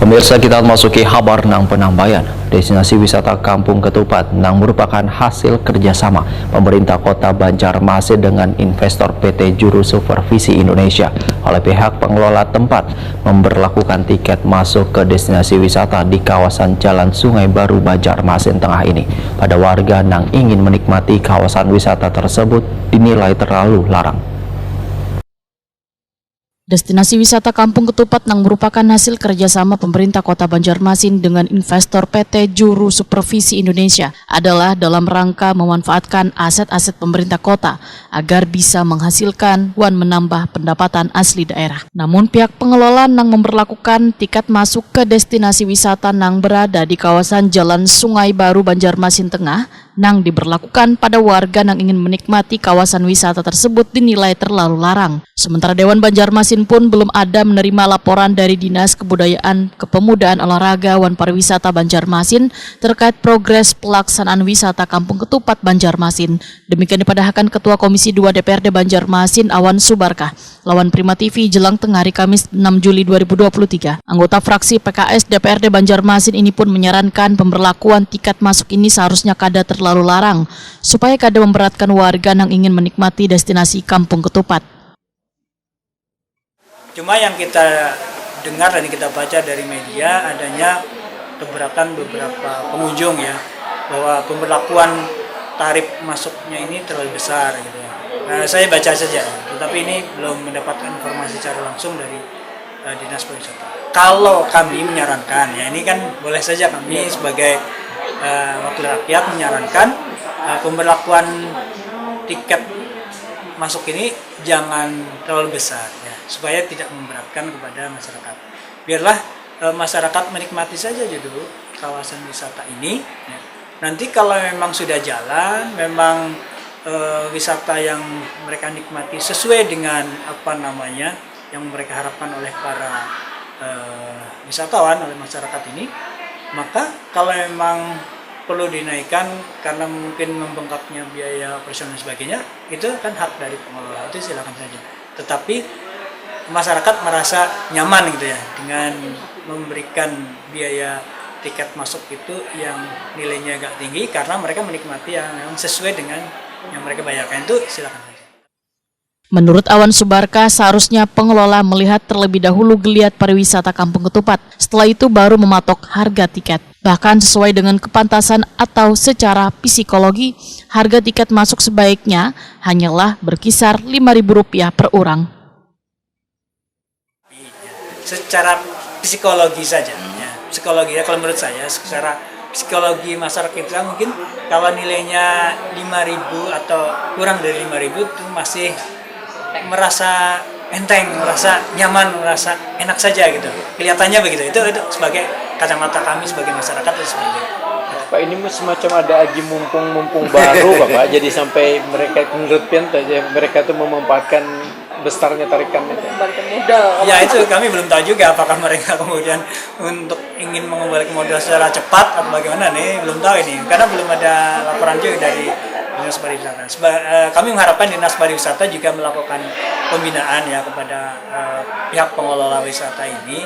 Pemirsa, kita masuki kabar nang penambayan. Destinasi wisata Kampung Ketupat nang merupakan hasil kerjasama pemerintah Kota Banjarmasin dengan investor PT Juru Supervisi Indonesia. Oleh pihak pengelola tempat memberlakukan tiket masuk ke destinasi wisata di kawasan Jalan Sungai Baru Banjarmasin Tengah ini. Pada warga nang ingin menikmati kawasan wisata tersebut dinilai terlalu larang. Destinasi wisata Kampung Ketupat yang merupakan hasil kerjasama pemerintah Kota Banjarmasin dengan investor PT Juru Supervisi Indonesia adalah dalam rangka memanfaatkan aset-aset pemerintah kota agar bisa menghasilkan dan menambah pendapatan asli daerah. Namun pihak pengelola yang memberlakukan tiket masuk ke destinasi wisata yang berada di kawasan Jalan Sungai Baru Banjarmasin Tengah yang diberlakukan pada warga yang ingin menikmati kawasan wisata tersebut dinilai terlalu larang. Sementara Dewan Banjarmasin pun belum ada menerima laporan dari Dinas Kebudayaan, Kepemudaan, Olahraga, dan Pariwisata Banjarmasin terkait progres pelaksanaan wisata Kampung Ketupat Banjarmasin. Demikian dipadahkan Ketua Komisi 2 DPRD Banjarmasin Awan Subarkah lawan Prima TV jelang tengah hari Kamis 6 Juli 2023. Anggota fraksi PKS DPRD Banjarmasin ini pun menyarankan pemberlakuan tiket masuk ini seharusnya kada terlalu larang supaya kada memberatkan warga yang ingin menikmati destinasi Kampung Ketupat. Cuma yang kita dengar dan kita baca dari media adanya keberatan beberapa pengunjung ya, bahwa pemberlakuan tarif masuknya ini terlalu besar gitu ya. Saya baca saja, tetapi ini belum mendapatkan informasi secara langsung dari Dinas Pariwisata. Kalau kami menyarankan, ya ini kan boleh saja kami sebagai wakil rakyat menyarankan pemberlakuan tiket masuk ini jangan terlalu besar ya, supaya tidak memberatkan kepada masyarakat. Biarlah masyarakat menikmati saja dulu kawasan wisata ini ya. Nanti kalau memang sudah jalan, memang wisata yang mereka nikmati sesuai dengan apa namanya yang mereka harapkan oleh para wisatawan, oleh masyarakat ini, maka kalau memang perlu dinaikkan karena mungkin membengkaknya biaya operasional dan sebagainya, itu kan hak dari pengelola, itu silakan saja. Tetapi masyarakat merasa nyaman gitu ya dengan memberikan biaya tiket masuk itu yang nilainya agak tinggi karena mereka menikmati yang sesuai dengan yang mereka bayarkan, itu silakan saja. Menurut Awan Subarkah, seharusnya pengelola melihat terlebih dahulu geliat pariwisata Kampung Ketupat. Setelah itu baru mematok harga tiket. Bahkan sesuai dengan kepantasan atau secara psikologi, harga tiket masuk sebaiknya hanyalah berkisar Rp5.000 per orang. Secara psikologi saja, ya. Psikologi ya, kalau menurut saya, secara psikologi masyarakat kita mungkin kalau nilainya 5.000 atau kurang dari 5.000 itu masih merasa enteng, merasa nyaman, merasa enak saja gitu. Kelihatannya begitu. Itu sebagai kacamata kami sebagai masyarakat itu seperti itu. Pak, ini semacam ada aji mumpung baru Bapak. Jadi sampai mereka menurut mereka tuh memanfaatkan besarnya tarikan modal. Ya itu kami belum tahu juga apakah mereka kemudian untuk ingin mengembalikan modal secara cepat atau bagaimana nih, belum tahu ini karena belum ada laporan juga dari Dinas Pariwisata. Kami mengharapkan Dinas Pariwisata juga melakukan pembinaan ya kepada pihak pengelola wisata ini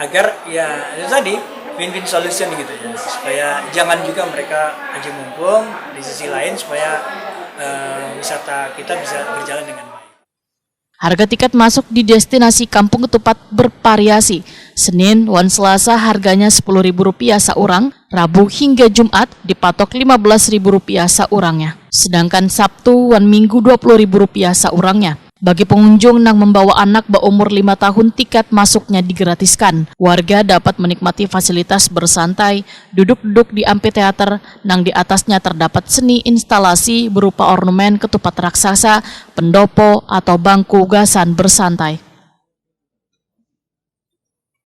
agar ya itu tadi win-win solution gitu ya, supaya jangan juga mereka aja mumpung, di sisi lain supaya wisata kita bisa berjalan dengan baik. Harga tiket masuk di destinasi Kampung Ketupat bervariasi. Senin dan Selasa harganya Rp10.000 seorang, Rabu hingga Jumat dipatok Rp15.000 seorangnya. Sedangkan Sabtu dan Minggu Rp20.000 seorangnya. Bagi pengunjung yang membawa anak berumur 5 tahun, tiket masuknya digratiskan. Warga dapat menikmati fasilitas bersantai, duduk-duduk di amphitheater, yang di atasnya terdapat seni instalasi berupa ornamen ketupat raksasa, pendopo, atau bangku gasan bersantai.